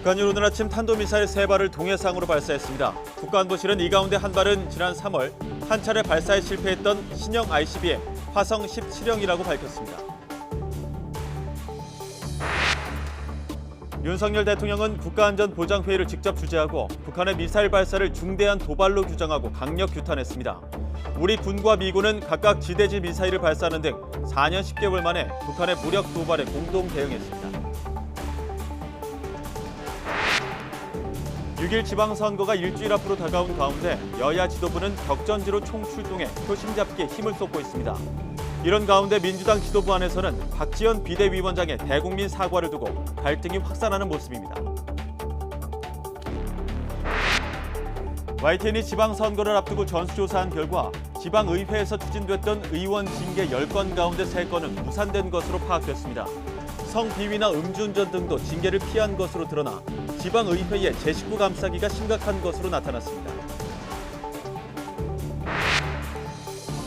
북한이 오늘 아침 탄도미사일 3발을 동해상으로 발사했습니다. 국가안보실은 이 가운데 한 발은 지난 3월 한 차례 발사에 실패했던 신형 ICBM 화성 17형이라고 밝혔습니다. 윤석열 대통령은 국가안전보장회의를 직접 주재하고 북한의 미사일 발사를 중대한 도발로 규정하고 강력 규탄했습니다. 우리 군과 미군은 각각 지대지 미사일을 발사하는 등 4년 10개월 만에 북한의 무력 도발에 공동 대응했습니다. 6일 지방선거가 일주일 앞으로 다가온 가운데 여야 지도부는 격전지로 총출동해 표심 잡기에 힘을 쏟고 있습니다. 이런 가운데 민주당 지도부 안에서는 박지원 비대위원장의 대국민 사과를 두고 갈등이 확산하는 모습입니다. YTN이 지방선거를 앞두고 전수조사한 결과 지방의회에서 추진됐던 의원 징계 10건 가운데 3건은 무산된 것으로 파악됐습니다. 성비위나 음주운전 등도 징계를 피한 것으로 드러나 지방의회의 제 식구 감싸기가 심각한 것으로 나타났습니다.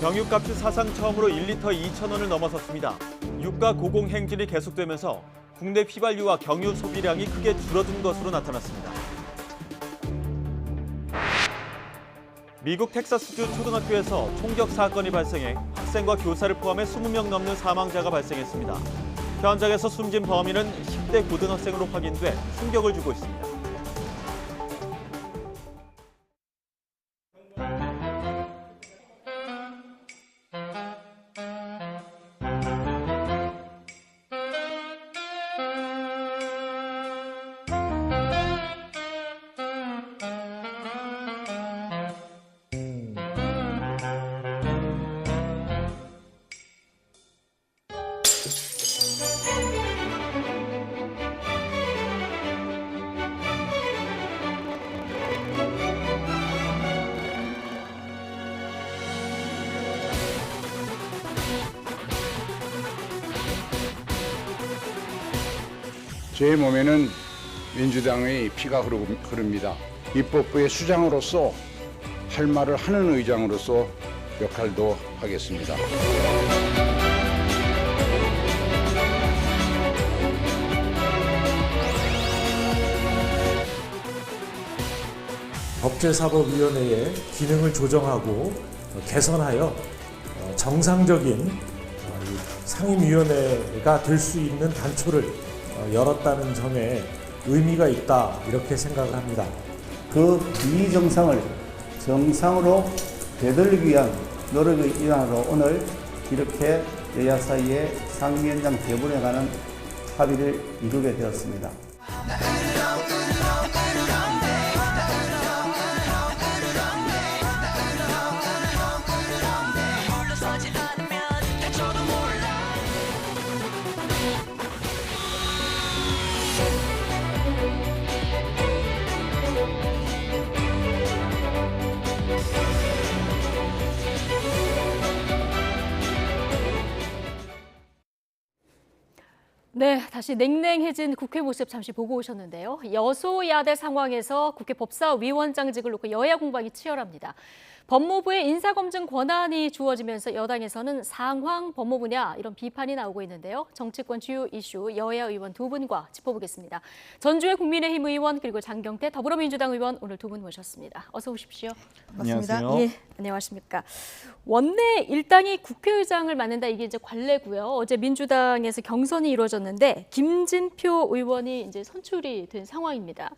경유값이 사상 처음으로 1리터 2,000원을 넘어섰습니다. 유가 고공행진이 계속되면서 국내 휘발유와 경유 소비량이 크게 줄어든 것으로 나타났습니다. 미국 텍사스주 초등학교에서 총격 사건이 발생해 학생과 교사를 포함해 20명 넘는 사망자가 발생했습니다. 현장에서 숨진 범인은 10대 고등학생으로 확인돼 충격을 주고 있습니다. 제 몸에는 민주당의 피가 흐릅니다. 입법부의 수장으로서 할 말을 하는 의장으로서 역할도 하겠습니다. 법제사법위원회의 기능을 조정하고 개선하여 정상적인 상임위원회가 될 수 있는 단초를 열었다는 점에 의미가 있다 이렇게 생각을 합니다. 그 비정상을 정상으로 되돌리기 위한 노력의 일환으로 오늘 이렇게 여야 사이에 상임위원장 배분에 관한 합의를 이루게 되었습니다. 네, 다시 냉랭해진 국회 모습 잠시 보고 오셨는데요. 여소야대 상황에서 국회 법사위원장직을 놓고 여야 공방이 치열합니다. 법무부의 인사검증 권한이 주어지면서 여당에서는 상황 법무부냐 이런 비판이 나오고 있는데요. 정치권 주요 이슈 여야 의원 두 분과 짚어보겠습니다. 전주의 국민의힘 의원 그리고 장경태 더불어민주당 의원 오늘 두 분 모셨습니다. 어서 오십시오. 안녕하세요. 예, 안녕하십니까. 원내 일당이 국회의장을 맡는다 이게 이제 관례고요. 어제 민주당에서 경선이 이루어졌는데 김진표 의원이 이제 선출이 된 상황입니다.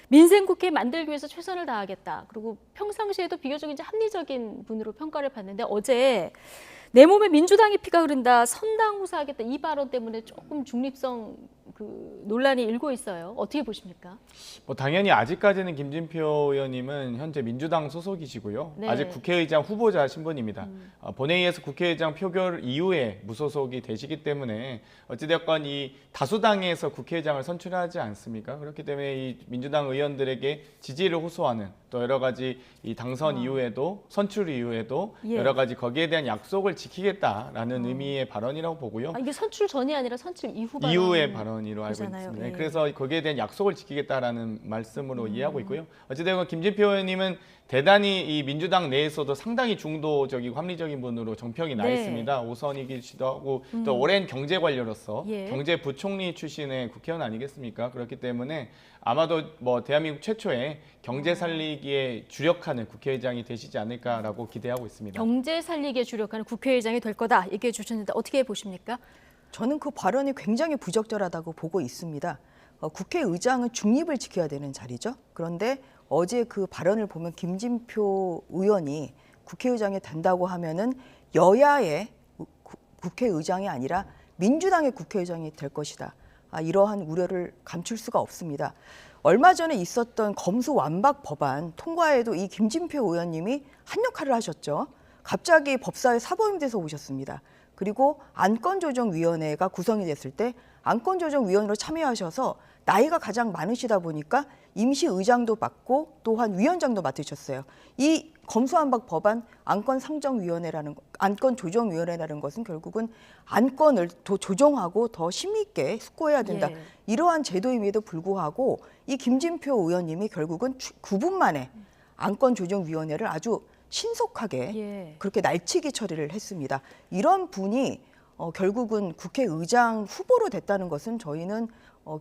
민생국회 만들기 위해서 최선을 다하겠다. 그리고 평상시에도 비교적 이제 합리적인 분으로 평가를 받는데 어제 내 몸에 민주당의 피가 흐른다, 선당 후사하겠다 이 발언 때문에 조금 중립성 논란이 일고 있어요. 어떻게 보십니까? 당연히 아직까지는 김진표 의원님은 현재 민주당 소속이시고요. 네. 아직 국회의장 후보자 신분입니다. 본회의에서 국회의장 표결 이후에 무소속이 되시기 때문에 어찌됐건 이 다수당에서 국회의장을 선출하지 않습니까? 그렇기 때문에 이 민주당 의원들에게 지지를 호소하는 또 여러 가지 이 당선 이후에도 선출 이후에도 예. 여러 가지 거기에 대한 약속을 지키겠다라는 의미의 발언이라고 보고요. 이게 선출 전이 아니라 선출 이후 발언. 이후의 발언. 의원으로 알고 그렇잖아요. 있습니다. 예. 그래서 거기에 대한 약속을 지키겠다라는 말씀으로 이해하고 있고요. 어찌되건 김진표 의원님은 대단히 이 민주당 내에서도 상당히 중도적이고 합리적인 분으로 정평이 나 네. 있습니다. 5선이기도 하고 또 오랜 경제 관료로서 예. 경제부총리 출신의 국회의원 아니겠습니까? 그렇기 때문에 아마도 뭐 대한민국 최초의 경제 살리기에 주력하는 국회의장이 되시지 않을까라고 기대하고 있습니다. 경제 살리기에 주력하는 국회의장이 될 거다 얘기해 주셨는데 어떻게 보십니까? 저는 그 발언이 굉장히 부적절하다고 보고 있습니다. 국회의장은 중립을 지켜야 되는 자리죠. 그런데 어제 그 발언을 보면 김진표 의원이 국회의장이 된다고 하면은 여야의 국회의장이 아니라 민주당의 국회의장이 될 것이다. 이러한 우려를 감출 수가 없습니다. 얼마 전에 있었던 검수완박 법안 통과에도 이 김진표 의원님이 한 역할을 하셨죠. 갑자기 법사위 사법임돼서 오셨습니다. 그리고 안건조정위원회가 구성이 됐을 때 안건조정위원으로 참여하셔서 나이가 가장 많으시다 보니까 임시의장도 맡고 또한 위원장도 맡으셨어요. 이 검수완박 법안 안건조정위원회라는 것은 결국은 안건을 더 조정하고 더 심의 있게 숙고해야 된다. 예. 이러한 제도임에도 불구하고 이 김진표 의원님이 결국은 9분 만에 안건조정위원회를 아주 신속하게 예. 그렇게 날치기 처리를 했습니다. 이런 분이 결국은 국회의장 후보로 됐다는 것은 저희는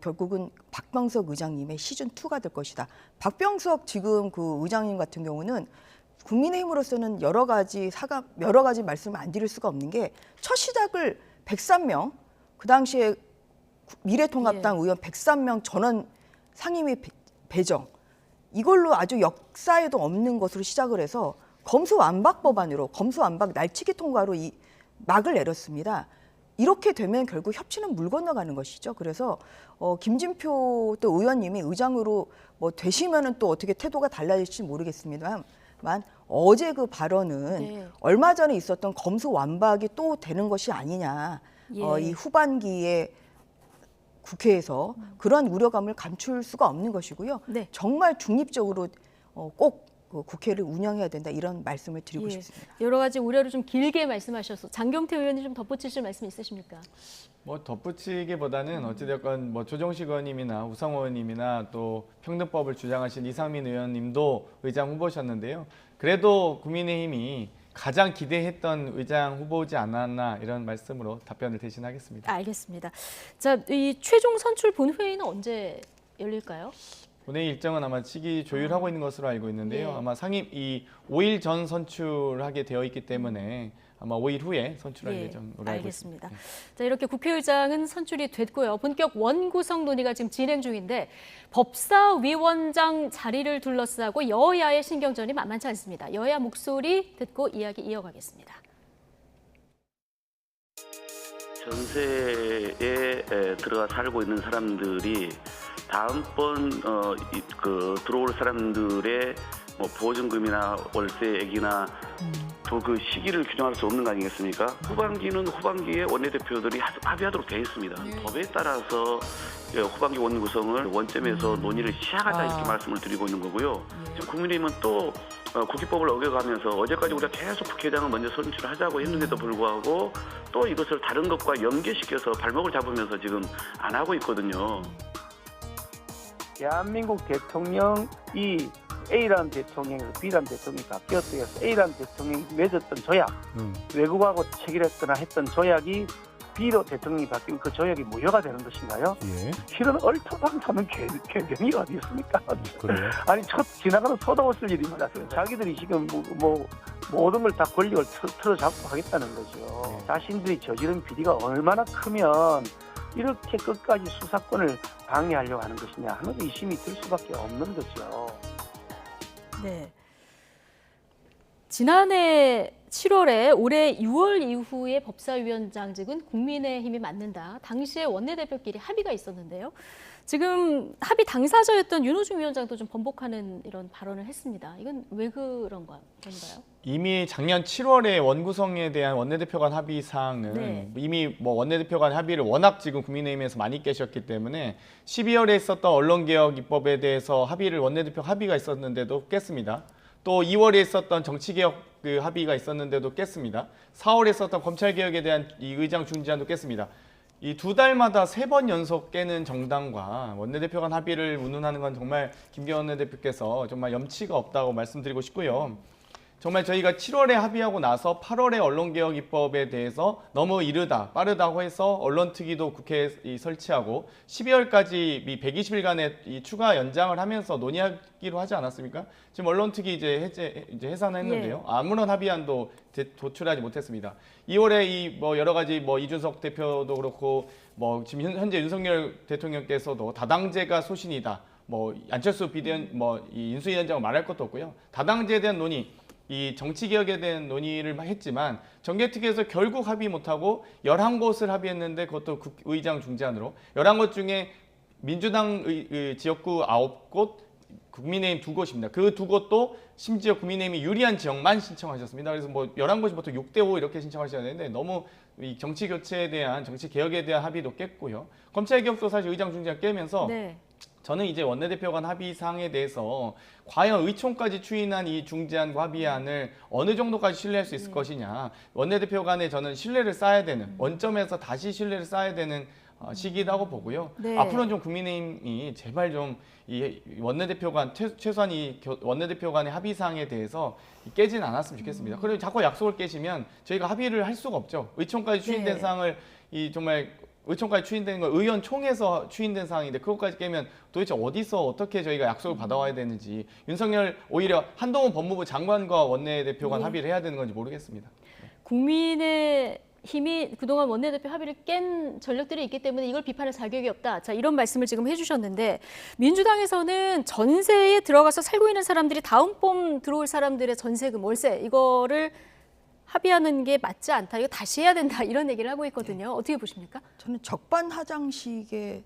결국은 박병석 의장님의 시즌2가 될 것이다. 박병석 지금 그 의장님 같은 경우는 국민의힘으로서는 여러 가지 말씀을 안 드릴 수가 없는 게 첫 시작을 103명, 그 당시에 미래통합당 의원 103명 전원 상임위 배정, 이걸로 아주 역사에도 없는 것으로 시작을 해서 검수완박 법안으로 검수완박 날치기 통과로 이 막을 내렸습니다. 이렇게 되면 결국 협치는 물 건너가는 것이죠. 그래서 김진표 또 의원님이 의장으로 뭐 되시면은 또 어떻게 태도가 달라질지 모르겠습니다만 어제 그 발언은 네. 얼마 전에 있었던 검수완박이 또 되는 것이 아니냐. 예. 이 후반기에 국회에서 그러한 우려감을 감출 수가 없는 것이고요. 네. 정말 중립적으로 꼭 국회를 운영해야 된다 이런 말씀을 드리고 예. 싶습니다. 여러 가지 우려를 좀 길게 말씀하셔서 장경태 의원님 좀 덧붙이실 말씀 있으십니까? 뭐 덧붙이기보다는 어찌됐건 뭐 조정식 의원님이나 우상호 의원님이나 또 평등법을 주장하신 이상민 의원님도 의장 후보셨는데요. 그래도 국민의힘이 가장 기대했던 의장 후보지 않았나 이런 말씀으로 답변을 대신하겠습니다. 알겠습니다. 자, 이 최종 선출 본회의는 언제 열릴까요? 본회의 일정은 아마 시기 조율하고 있는 것으로 알고 있는데요. 예. 아마 상임 5일 전 선출하게 되어 있기 때문에 아마 5일 후에 선출할 예정으로 알고 알겠습니다. 있습니다. 자, 이렇게 국회의장은 선출이 됐고요. 본격 원구성 논의가 지금 진행 중인데 법사위원장 자리를 둘러싸고 여야의 신경전이 만만치 않습니다. 여야 목소리 듣고 이야기 이어가겠습니다. 전세에 들어가 살고 있는 사람들이 다음번 들어올 사람들의 뭐 보증금이나 월세액이나 또 그 시기를 규정할 수 없는 거 아니겠습니까? 후반기는 후반기에 원내대표들이 합의하도록 되어 있습니다. 법에 따라서 후반기 원구성을 원점에서 논의를 시작하자 이렇게 말씀을 드리고 있는 거고요. 지금 국민의힘은 또 국회법을 어겨가면서 어제까지 우리가 계속 국회의장을 먼저 선출하자고 했는데도 불구하고 또 이것을 다른 것과 연계시켜서 발목을 잡으면서 지금 안 하고 있거든요. 대한민국 대통령이 A라는 대통령에서 B라는 대통령이 바뀌었어요. A라는 대통령이 맺었던 조약, 외국하고 체결했거나 했던 조약이 B로 대통령이 바뀌면 그 조약이 무효가 되는 것인가요? 예. 이런 얼토당토는 개념이 어디 있습니까? 그래요? 아니 지나가는 소다 옷을 일이 많았어요. 자기들이 지금 뭐 모든 걸 다 권력을 틀어잡고 하겠다는 거죠. 자신들이 저지른 비리가 얼마나 크면 이렇게 끝까지 수사권을 방해하려고 하는 것이냐 하는 의심이 들 수밖에 없는 거죠. 네. 지난해 7월에 올해 6월 이후에 법사위원장직은 국민의힘이 맡는다. 당시에 원내대표끼리 합의가 있었는데요. 지금 합의 당사자였던 윤호중 위원장도 좀 번복하는 이런 발언을 했습니다. 이건 왜 그런 건가요? 이미 작년 7월에 원구성에 대한 원내대표 간 합의 사항은 네. 이미 뭐 원내대표 간 합의를 워낙 지금 국민의힘에서 많이 깨셨기 때문에 12월에 있었던 언론개혁 입법에 대해서 원내대표 합의가 있었는데도 깼습니다. 또 2월에 있었던 정치개혁 그 합의가 있었는데도 깼습니다. 4월에 있었던 검찰개혁에 대한 이 의장 중지안도 깼습니다. 이 2달마다 3번 연속 깨는 정당과 원내대표 간 합의를 운운하는 건 정말 김기현 원내대표께서 정말 염치가 없다고 말씀드리고 싶고요. 정말 저희가 7월에 합의하고 나서 8월에 언론개혁 입법에 대해서 너무 이르다, 빠르다고 해서 언론특위도 국회에 설치하고 12월까지 이 120일간의 이 추가 연장을 하면서 논의하기로 하지 않았습니까? 지금 언론특위 이제 해산했는데요. 아무런 합의안도 도출하지 못했습니다. 2월에 이 뭐 여러 가지 뭐 이준석 대표도 그렇고 뭐 지금 현재 윤석열 대통령께서도 다당제가 소신이다. 뭐 안철수 비대위원 뭐 이 인수위원장은 말할 것도 없고요. 다당제에 대한 논의, 이 정치개혁에 대한 논의를 했지만 정개특위에서 결국 합의 못하고 11곳을 합의했는데 그것도 의장 중재안으로 11곳 중에 민주당 지역구 9곳, 국민의힘 2곳입니다. 그 2곳도 심지어 국민의힘이 유리한 지역만 신청하셨습니다. 그래서 뭐 11곳이 보통 6대5 이렇게 신청하셔야 되는데 너무 이 정치 교체에 대한, 정치 개혁에 대한 합의도 깼고요. 검찰 개혁도 사실 의장 중재안 깨면서 네. 저는 이제 원내대표 간 합의사항에 대해서 과연 의총까지 추인한 이 중재안과 합의안을 어느 정도까지 신뢰할 수 있을 것이냐. 원내대표 간에 저는 신뢰를 쌓아야 되는, 원점에서 다시 신뢰를 쌓아야 되는 시기라고 보고요. 네. 앞으로는 좀 국민의힘이 제발 좀 이 원내대표 간 최소한 이 원내대표 간의 합의사항에 대해서 깨지는 않았으면 좋겠습니다. 그리고 자꾸 약속을 깨시면 저희가 합의를 할 수가 없죠. 의총까지 추인된 네. 사항을 이 정말 의총까지 추인된 건 의원총회에서 추인된 사항인데 그것까지 깨면 도대체 어디서 어떻게 저희가 약속을 받아와야 되는지, 윤석열 오히려 한동훈 법무부 장관과 원내대표 간 합의를 해야 되는 건지 모르겠습니다. 국민의힘이 그동안 원내대표 합의를 깬 전력들이 있기 때문에 이걸 비판할 자격이 없다. 자, 이런 말씀을 지금 해주셨는데 민주당에서는 전세에 들어가서 살고 있는 사람들이 다음 봄 들어올 사람들의 전세금, 월세 이거를 합의하는 게 맞지 않다. 이거 다시 해야 된다. 이런 얘기를 하고 있거든요. 어떻게 보십니까? 저는 적반하장식의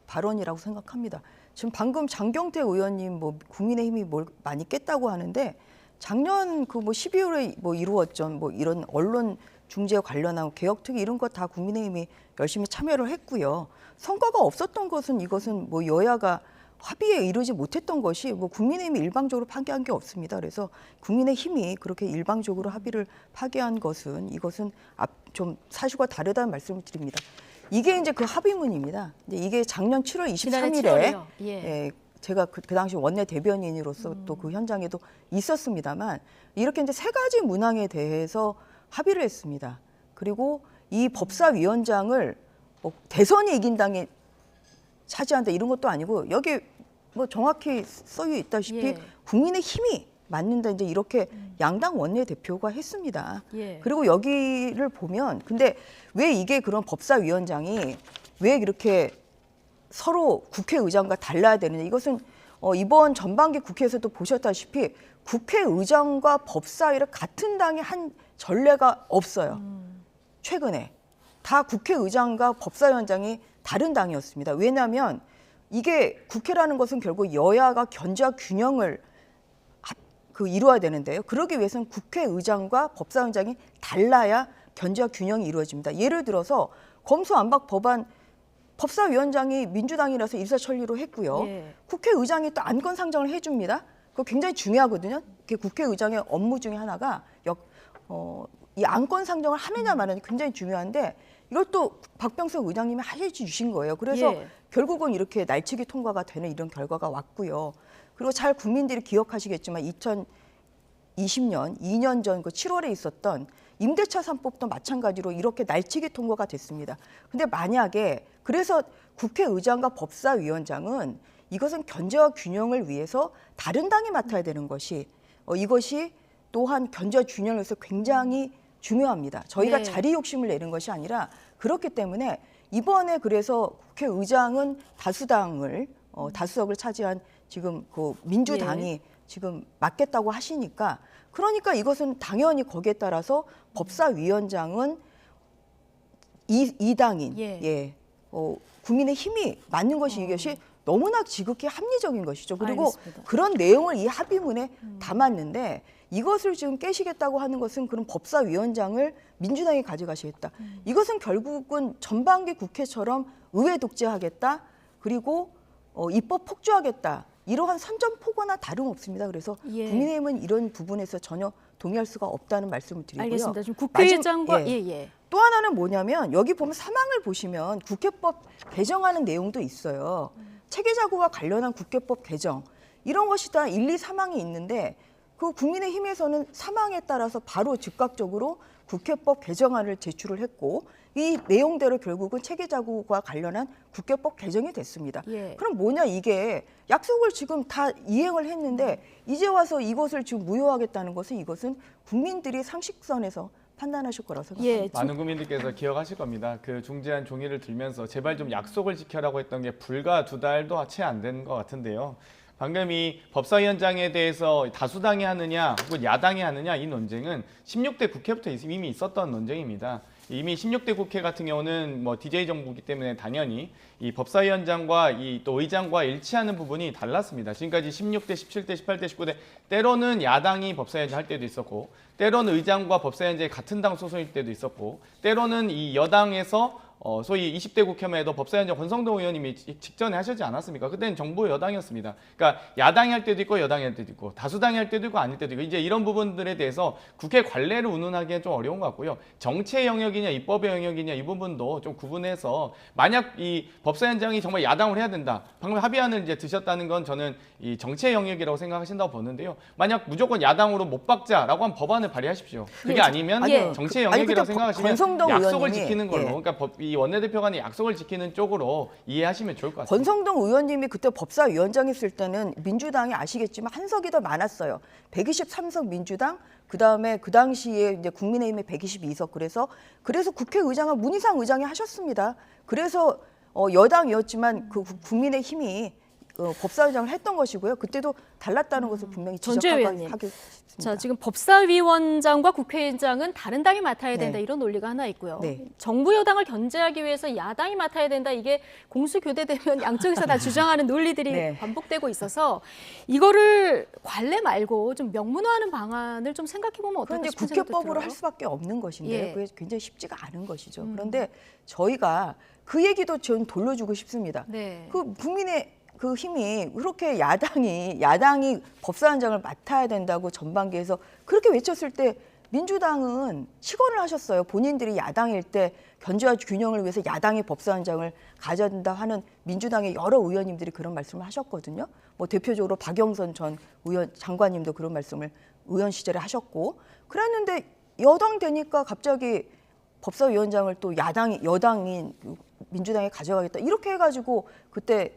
발언이라고 생각합니다. 지금 방금 장경태 의원님 뭐 국민의힘이 뭘 많이 깼다고 하는데 작년 그 뭐 12월에 뭐 이루었던 뭐 이런 언론 중재 관련한 개혁특위 이런 거 다 국민의힘이 열심히 참여를 했고요. 성과가 없었던 것은 이것은 뭐 여야가 합의에 이르지 못했던 것이 뭐 국민의힘이 일방적으로 파기한 게 없습니다. 그래서 국민의힘이 그렇게 일방적으로 합의를 파기한 것은 이것은 좀 사실과 다르다는 말씀을 드립니다. 이게 이제 그 합의문입니다. 이게 작년 7월 23일에 제가 그 당시 원내 대변인으로서 또 그 현장에도 있었습니다만 이렇게 이제 3가지 문항에 대해서 합의를 했습니다. 그리고 이 법사위원장을 뭐 대선이 이긴 당에 차지한다 이런 것도 아니고 여기 뭐 정확히 써져 있다시피 국민의힘이 맞는다 이제 이렇게 양당 원내대표가 했습니다. 그리고 여기를 보면 근데 왜 이게 그런 법사위원장이 왜 이렇게 서로 국회의장과 달라야 되느냐 이것은 이번 전반기 국회에서도 보셨다시피 국회의장과 법사위를 같은 당에 한 전례가 없어요. 최근에 다 국회의장과 법사위원장이 다른 당이었습니다. 왜냐하면 이게 국회라는 것은 결국 여야가 견제와 균형을 이루어야 되는데요. 그러기 위해서는 국회의장과 법사위원장이 달라야 견제와 균형이 이루어집니다. 예를 들어서 검수안박 법안 법사위원장이 민주당이라서 일사천리로 했고요. 국회의장이 또 안건 상정을 해줍니다. 그거 굉장히 중요하거든요. 국회의장의 업무 중에 하나가 이 안건 상정을 하느냐 마느냐 굉장히 중요한데 이걸 또 박병석 의장님이 해주신 거예요. 그래서 결국은 이렇게 날치기 통과가 되는 이런 결과가 왔고요. 그리고 잘 국민들이 기억하시겠지만 2020년 2년 전 그 7월에 있었던 임대차 3법도 마찬가지로 이렇게 날치기 통과가 됐습니다. 근데 만약에 그래서 국회의장과 법사위원장은 이것은 견제와 균형을 위해서 다른 당이 맡아야 되는 것이 이것이 또한 견제와 균형을 위해서 굉장히 중요합니다. 저희가 자리 욕심을 내는 것이 아니라 그렇기 때문에 이번에 그래서 국회의장은 다수석을 차지한 지금 그 민주당이 지금 맡겠다고 하시니까 그러니까 이것은 당연히 거기에 따라서 법사위원장은 이 당인 국민의힘이 맞는 것이 이것이 너무나 지극히 합리적인 것이죠. 그리고 알겠습니다. 그런 내용을 이 합의문에 담았는데 이것을 지금 깨시겠다고 하는 것은 그런 법사위원장을 민주당이 가져가시겠다. 이것은 결국은 전반기 국회처럼 의회 독재하겠다. 그리고 입법 폭주하겠다. 이러한 선전포고나 다름없습니다. 그래서 국민의힘은 이런 부분에서 전혀 동의할 수가 없다는 말씀을 드리고요. 알겠습니다. 지금 국회의장과 또 하나는 뭐냐면 여기 보면 사망을 보시면 국회법 개정하는 내용도 있어요. 체계자구와 관련한 국회법 개정 이런 것이 다 1, 2 사망이 있는데 그 국민의힘에서는 사망에 따라서 바로 즉각적으로 국회법 개정안을 제출을 했고 이 내용대로 결국은 체계자구와 관련한 국회법 개정이 됐습니다. 예. 그럼 뭐냐 이게 약속을 지금 다 이행을 했는데 이제 와서 이것을 지금 무효하겠다는 것은 이것은 국민들이 상식선에서 판단하실 거라고 생각합니다. 예, 많은 국민들께서 기억하실 겁니다. 그 중재안 종이를 들면서 제발 좀 약속을 지켜라고 했던 게 불과 2달도 채 안 된 것 같은데요. 방금 이 법사위원장에 대해서 다수당이 하느냐 혹은 야당이 하느냐 이 논쟁은 16대 국회부터 이미 있었던 논쟁입니다. 이미 16대 국회 같은 경우는 뭐 DJ 정부이기 때문에 당연히 이 법사위원장과 이 또 의장과 일치하는 부분이 달랐습니다. 지금까지 16대, 17대, 18대, 19대 때로는 야당이 법사위원장 할 때도 있었고 때로는 의장과 법사위원장이 같은 당 소속일 때도 있었고 때로는 이 여당에서 소위 20대 국회만 해도 법사위원장 권성동 의원님이 직전에 하셨지 않았습니까? 그때는 정부 여당이었습니다. 그러니까 야당이 할 때도 있고 여당이 할 때도 있고 다수당이 할 때도 있고 아닐 때도 있고 이제 이런 부분들에 대해서 국회 관례를 운운하기는 좀 어려운 것 같고요. 정치의 영역이냐 입법의 영역이냐 이 부분도 좀 구분해서 만약 이 법사위원장이 정말 야당을 해야 된다. 방금 합의안을 이제 드셨다는 건 저는 이 정치의 영역이라고 생각하신다고 보는데요. 만약 무조건 야당으로 못 박자라고 한 법안을 발의하십시오. 그게 아니면 예. 정치의 영역이라고 생각하시면 권성동 약속을 의원님이, 지키는 걸로 예. 그러니까 이 원내대표 간의 약속을 지키는 쪽으로 이해하시면 좋을 것 같습니다. 권성동 의원님이 그때 법사위원장 했을 때는 민주당이 아시겠지만 한 석이 더 많았어요. 123석 민주당, 그다음에 그 당시에 이제 국민의힘에 122석 그래서 국회의장을 문희상 의장이 하셨습니다. 그래서 여당이었지만 그 국민의힘이 법사위원장을 했던 것이고요. 그때도 달랐다는 것을 분명히 전주혜 의원님. 지적하겠습니다. 자, 지금 법사위원장과 국회의장은 다른 당이 맡아야 된다 네. 이런 논리가 하나 있고요. 네. 정부 여당을 견제하기 위해서 야당이 맡아야 된다 이게 공수 교대되면 양쪽에서 다 주장하는 논리들이 네. 반복되고 있어서 이거를 관례 말고 좀 명문화하는 방안을 좀 생각해 보면 어떨까 그런데 싶은 생각도 국회법으로 들어요. 할 수밖에 없는 것인데요. 예. 그게 굉장히 쉽지가 않은 것이죠. 그런데 저희가 그 얘기도 전 돌려주고 싶습니다. 네. 그 국민의 그 힘이 그렇게 야당이 법사위원장을 맡아야 된다고 전반기에서 그렇게 외쳤을 때 민주당은 시건을 하셨어요. 본인들이 야당일 때 견제와 균형을 위해서 야당이 법사위원장을 가져야 된다 하는 민주당의 여러 의원님들이 그런 말씀을 하셨거든요. 뭐 대표적으로 박영선 전 의원 장관님도 그런 말씀을 의원 시절에 하셨고 그랬는데 여당 되니까 갑자기 법사위원장을 또 여당인 민주당이 가져가겠다 이렇게 해가지고 그때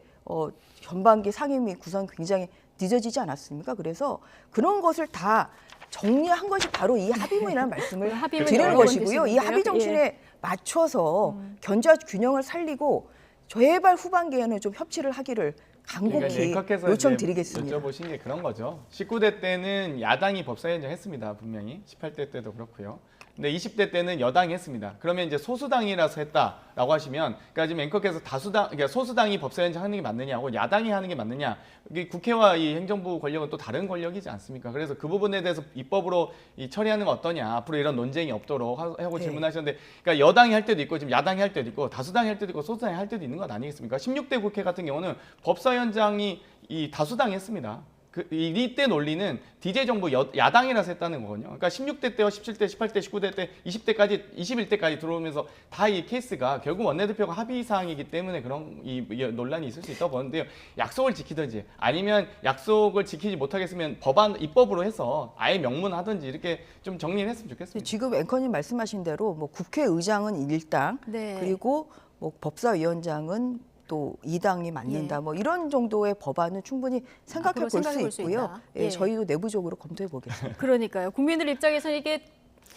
전반기 상임위 구성 굉장히 늦어지지 않았습니까? 그래서 그런 것을 다 정리한 것이 바로 이 합의문이라는 말씀을 합의문 드리는 여러 것이고요. 번 이 드시는데요. 합의 정신에 맞춰서 견제와 균형을 살리고 제발 후반기에는 좀 협치를 하기를 간곡히 앵커께서 요청드리겠습니다. 여쭤보신 게 그런 거죠. 19대 때는 야당이 법사위원장 했습니다. 분명히 18대 때도 그렇고요. 근데 20대 때는 여당이 했습니다. 그러면 이제 소수당이라서 했다라고 하시면, 그러니까 지금 앵커께서 그러니까 소수당이 법사위원장 하는 게 맞느냐고 야당이 하는 게 맞느냐, 이게 국회와 이 행정부 권력은 또 다른 권력이지 않습니까? 그래서 그 부분에 대해서 입법으로 처리하는 건 어떠냐, 앞으로 이런 논쟁이 없도록 하고 네. 질문하셨는데, 그러니까 여당이 할 때도 있고 지금 야당이 할 때도 있고 다수당이 할 때도 있고 소수당이 할 때도 있는 것 아니겠습니까? 16대 국회 같은 경우는 법사위원장이 이 다수당이 했습니다. 이때 논리는 DJ 정부 야당이라서 했다는 거거든요. 그러니까 16대 때와 17대, 18대, 19대 때, 20대까지, 21대까지 들어오면서 다 이 케이스가 결국 원내대표가 합의 사항이기 때문에 그런 이 논란이 있을 수 있다고 보는데요. 약속을 지키든지 아니면 약속을 지키지 못하겠으면 입법으로 해서 아예 명문하든지 이렇게 좀 정리를 했으면 좋겠습니다. 지금 앵커님 말씀하신 대로 뭐 국회의장은 일당 네. 그리고 뭐 법사위원장은 또 2당이 맞는다. 예. 뭐 이런 정도의 법안은 충분히 생각해 볼 수 있고요. 있다. 예, 예. 저희도 내부적으로 검토해 보겠습니다. 그러니까요. 국민들 입장에서는 이게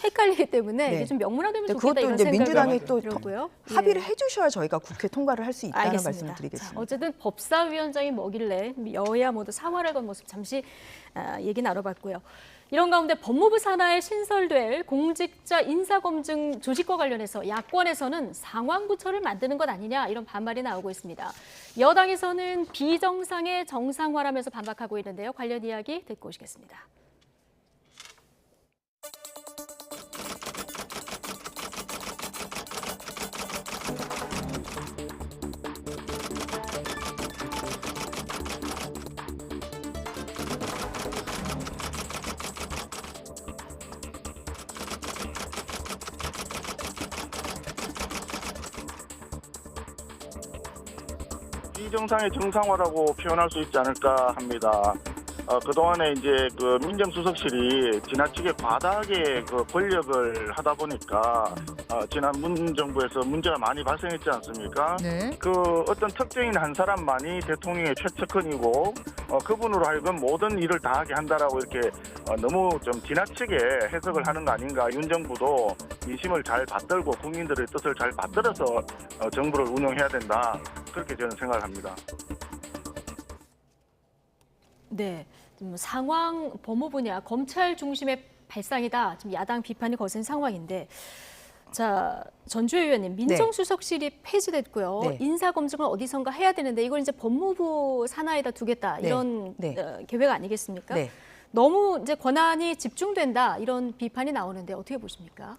헷갈리기 때문에 네. 이게 좀 명문화되면 근데 좋겠다 그것도 이런 이제 생각이 민주당이 또 들었고요. 합의를 예. 해주셔야 저희가 국회 통과를 할 수 있다는 알겠습니다. 말씀을 드리겠습니다. 자, 어쨌든 법사위원장이 뭐길래 여야 모두 사활을 건 모습 잠시 얘기 나눠봤고요. 이런 가운데 법무부 산하에 신설될 공직자 인사검증 조직과 관련해서 야권에서는 상황부처를 만드는 것 아니냐 이런 반발이 나오고 있습니다. 여당에서는 비정상의 정상화라면서 반박하고 있는데요. 관련 이야기 듣고 오시겠습니다. 비정상의 정상화라고 표현할 수 있지 않을까 합니다. 그동안에 이제 그 민정수석실이 지나치게 과다하게 그 권력을 하다 보니까 지난 문 정부에서 문제가 많이 발생했지 않습니까? 네. 그 어떤 특정인 한 사람만이 대통령의 최측근이고 그분으로 하여금 모든 일을 다 하게 한다라고 이렇게 너무 좀 지나치게 해석을 하는 거 아닌가. 윤 정부도 민심을 잘 받들고 국민들의 뜻을 잘 받들어서 정부를 운영해야 된다. 그렇게 저는 생각을 합니다. 네, 지금 상황 법무부냐 검찰 중심의 발상이다. 지금 야당 비판이 거센 상황인데, 자 전주혜 의원님, 민정수석실이 폐지됐고요. 네. 인사검증을 어디선가 해야 되는데 이걸 이제 법무부 산하에다 두겠다 이런 계획 아니겠습니까? 네. 너무 이제 권한이 집중된다 이런 비판이 나오는데 어떻게 보십니까?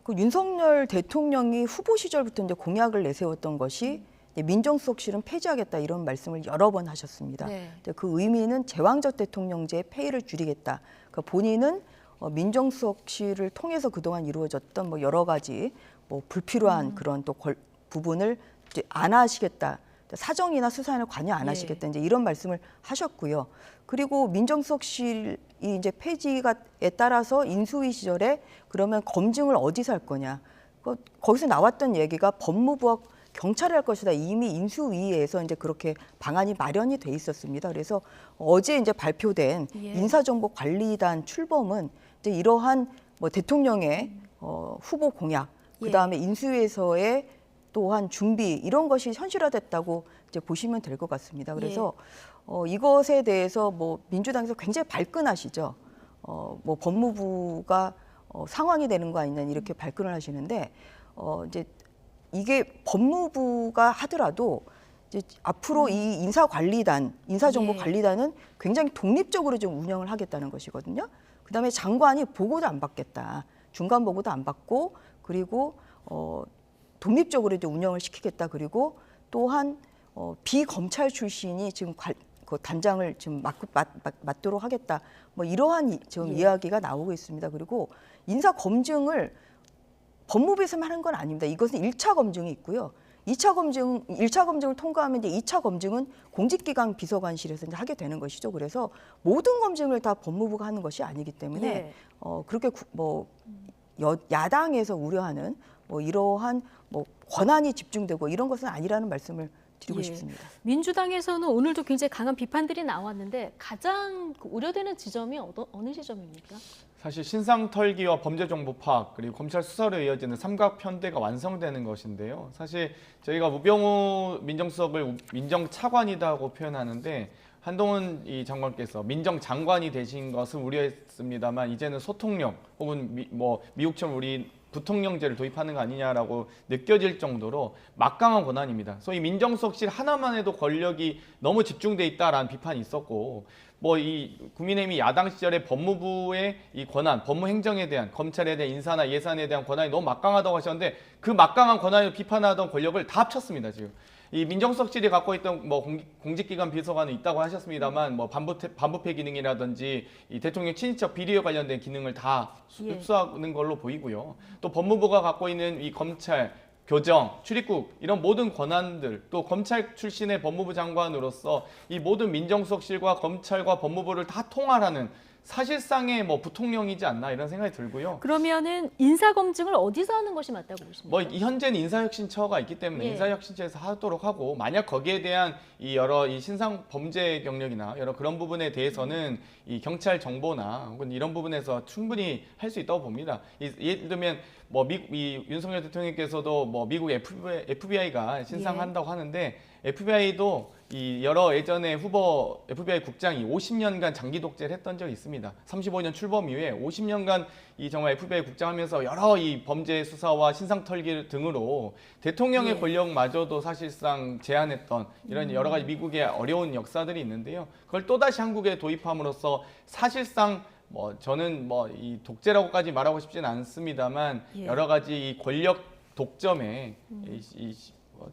그 윤석열 대통령이 후보 시절부터 이제 공약을 내세웠던 것이 민정수석실은 폐지하겠다 이런 말씀을 여러 번 하셨습니다. 네. 그 의미는 제왕적 대통령제의 폐해를 줄이겠다. 그러니까 본인은 민정수석실을 통해서 그동안 이루어졌던 뭐 여러 가지 뭐 불필요한 그런 또 부분을 이제 안 하시겠다. 사정이나 수사에는 관여 안 하시겠다. 이제 이런 말씀을 하셨고요. 그리고 민정수석실이 이제 폐지에 따라서 인수위 시절에 그러면 검증을 어디서 할 거냐. 거기서 나왔던 얘기가 법무부와 경찰이 할 것이다. 이미 인수위에서 이제 그렇게 방안이 마련이 돼 있었습니다. 그래서 어제 이제 발표된 인사정보관리단 출범은 이제 이러한 뭐 대통령의 후보 공약, 그 다음에 인수위에서의 또한 준비 이런 것이 현실화됐다고 이제 보시면 될 것 같습니다. 그래서 이것에 대해서 뭐 민주당에서 굉장히 발끈하시죠. 뭐 법무부가 상황이 되는 거 아니냐 이렇게 발끈을 하시는데 이제 이게 법무부가 하더라도 이제 앞으로 이 인사정보관리단은 굉장히 독립적으로 좀 운영을 하겠다는 것이거든요. 그다음에 장관이 보고도 안 받겠다, 중간 보고도 안 받고 그리고 독립적으로 이제 운영을 시키겠다. 그리고 또한 비검찰 출신이 지금 그 단장을 지금 맡도록 하겠다. 뭐 이러한 지금 이야기가 나오고 있습니다. 그리고 인사 검증을 법무부에서만 하는 건 아닙니다. 이것은 1차 검증이 있고요. 1차 검증을 통과하면 이제 2차 검증은 공직기강 비서관실에서 이제 하게 되는 것이죠. 그래서 모든 검증을 다 법무부가 하는 것이 아니기 때문에 그렇게 야당에서 우려하는 뭐 이러한 뭐 권한이 집중되고 이런 것은 아니라는 말씀을 드리고 싶습니다. 민주당에서는 오늘도 굉장히 강한 비판들이 나왔는데 가장 우려되는 지점이 어느 지점입니까? 사실 신상털기와 범죄정보 파악 그리고 검찰 수사로 이어지는 삼각편대가 완성되는 것인데요. 사실 저희가 우병우 민정수석을 민정차관이다고 표현하는데 한동훈 이 장관께서 민정장관이 되신 것은 우려했습니다만 이제는 소통령 혹은 미국처럼 우리 부통령제를 도입하는 거 아니냐라고 느껴질 정도로 막강한 권한입니다. 소위 민정수석실 하나만 해도 권력이 너무 집중돼 있다라는 비판이 있었고 이 국민의힘이 야당 시절에 법무부의 이 권한, 법무행정에 대한 검찰에 대한 인사나 예산에 대한 권한이 너무 막강하다고 하셨는데 그 막강한 권한을 비판하던 권력을 다 합쳤습니다. 지금 이 민정수석실이 갖고 있던 공직기관 비서관은 있다고 하셨습니다만 반부패 기능이라든지 이 대통령 친인척 비리와 관련된 기능을 다 흡수하는 걸로 보이고요. 또 법무부가 갖고 있는 이 검찰, 교정, 출입국 이런 모든 권한들 또 검찰 출신의 법무부 장관으로서 이 모든 민정수석실과 검찰과 법무부를 다 통할하는 사실상의 부통령이지 않나 이런 생각이 들고요. 그러면은 인사검증을 어디서 하는 것이 맞다고 보십니까? 현재는 인사혁신처가 있기 때문에 인사혁신처에서 하도록 하고 만약 거기에 대한 이 여러 이 신상 범죄 경력이나 여러 그런 부분에 대해서는 이 경찰 정보나 혹은 이런 부분에서 충분히 할 수 있다고 봅니다. 예를 들면 이 윤석열 대통령께서도 미국 FBI가 신상한다고 하는데 FBI도 이 여러 예전에 후보 FBI 국장이 50년간 장기 독재를 했던 적이 있습니다. 35년 출범 이후에 50년간 이 정말 FBI 국장하면서 여러 이 범죄 수사와 신상 털기 등으로 대통령의 권력마저도 사실상 제한했던 이런 여러 가지 미국의 어려운 역사들이 있는데요. 그걸 또다시 한국에 도입함으로써 사실상 저는 이 독재라고까지 말하고 싶지는 않습니다만 여러 가지 이 권력 독점에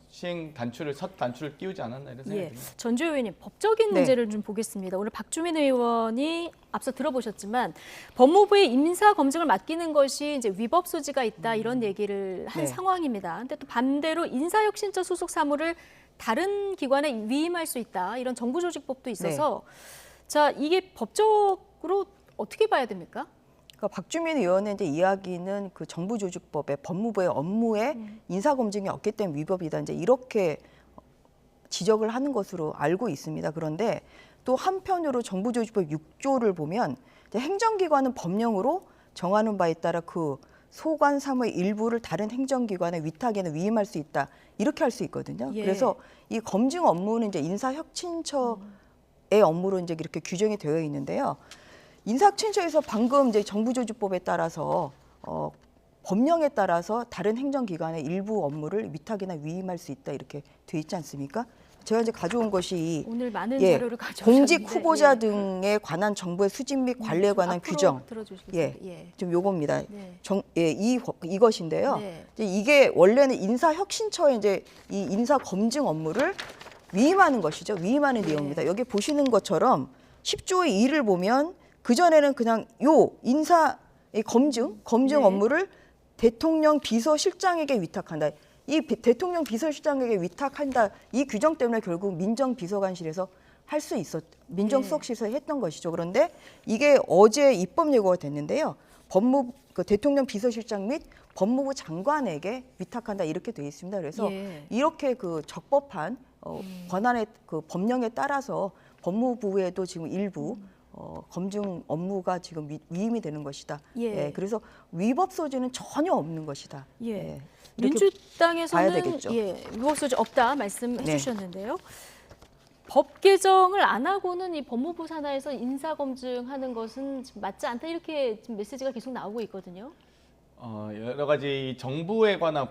시행 단추를 첫 단추를 끼우지 않았나 이런 생각이 듭니다. 전주혜 의원님, 법적인 문제를 좀 보겠습니다. 오늘 박주민 의원이 앞서 들어보셨지만 법무부의 인사 검증을 맡기는 것이 이제 위법 소지가 있다 이런 얘기를 한 상황입니다. 근데 또 반대로 인사혁신처 소속 사무를 다른 기관에 위임할 수 있다. 이런 정부조직법도 있어서 자, 이게 법적으로 어떻게 봐야 됩니까? 그러니까 박주민 의원의 이제 이야기는 그 정부조직법에 법무부의 업무에 인사검증이 없기 때문에 위법이다. 이제 이렇게 지적을 하는 것으로 알고 있습니다. 그런데 또 한편으로 정부조직법 6조를 보면 이제 행정기관은 법령으로 정하는 바에 따라 그 소관 사무의 일부를 다른 행정기관에 위탁에는 위임할 수 있다. 이렇게 할 수 있거든요. 예. 그래서 이 검증 업무는 이제 인사혁신처의 업무로 이제 이렇게 규정이 되어 있는데요. 인사혁신처에서 방금 이제 정부조직법에 따라서 법령에 따라서 다른 행정기관의 일부 업무를 위탁이나 위임할 수 있다 이렇게 돼 있지 않습니까? 제가 이제 가져온 것이 오늘 많은 자료를 가져오셨는데 공직 후보자 예. 등에 관한 정부의 수집 및 관리에 관한 앞으로 규정. 들어주시겠습니다. 예, 좀 요겁니다. 네. 이것인데요. 네. 이제 이게 원래는 인사혁신처에 이제 이 인사 검증 업무를 위임하는 것이죠. 위임하는 내용입니다. 여기 보시는 것처럼 10조의 2를 보면 그 전에는 그냥 요 인사 검증 네. 업무를 대통령 비서실장에게 위탁한다. 이 대통령 비서실장에게 위탁한다. 이 규정 때문에 결국 민정비서관실에서 할 수 민정수석실에서 했던 것이죠. 그런데 이게 어제 입법 예고가 됐는데요. 대통령 비서실장 및 법무부 장관에게 위탁한다 이렇게 되어 있습니다. 그래서 이렇게 그 적법한 권한의 그 법령에 따라서 법무부에도 지금 일부 검증 업무가 지금 위임이 되는 것이다. 그래서 위법 소지는 전혀 없는 것이다. 민주당에서는 위법 소지 없다 말씀해 주셨는데요. 법 개정을 안 하고는 이 법무부 산하에서 인사 검증하는 것은 지금 맞지 않다 이렇게 지금 메시지가 계속 나오고 있거든요. 여러 가지 정부에 관한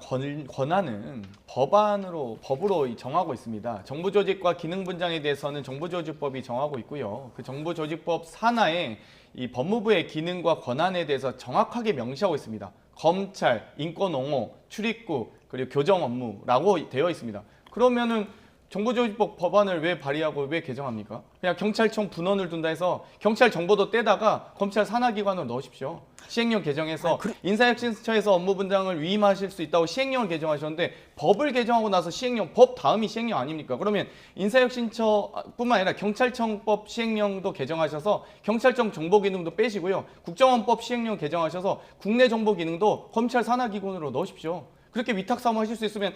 권한은 법으로 정하고 있습니다. 정부조직과 기능분장에 대해서는 정부조직법이 정하고 있고요. 그 정부조직법 산하에 이 법무부의 기능과 권한에 대해서 정확하게 명시하고 있습니다. 검찰, 인권옹호, 출입국, 그리고 교정 업무라고 되어 있습니다. 그러면은 정부조직법 법안을 왜 발의하고 왜 개정합니까? 그냥 경찰청 분원을 둔다 해서 경찰 정보도 떼다가 검찰 산하기관으로 넣으십시오. 시행령 개정해서 인사혁신처에서 업무 분장을 위임하실 수 있다고 시행령을 개정하셨는데 법을 개정하고 나서 법 다음이 시행령 아닙니까? 그러면 인사혁신처뿐만 아니라 경찰청법 시행령도 개정하셔서 경찰청 정보기능도 빼시고요. 국정원법 시행령 개정하셔서 국내 정보기능도 검찰 산하기관으로 넣으십시오. 그렇게 위탁 사무하실 수 있으면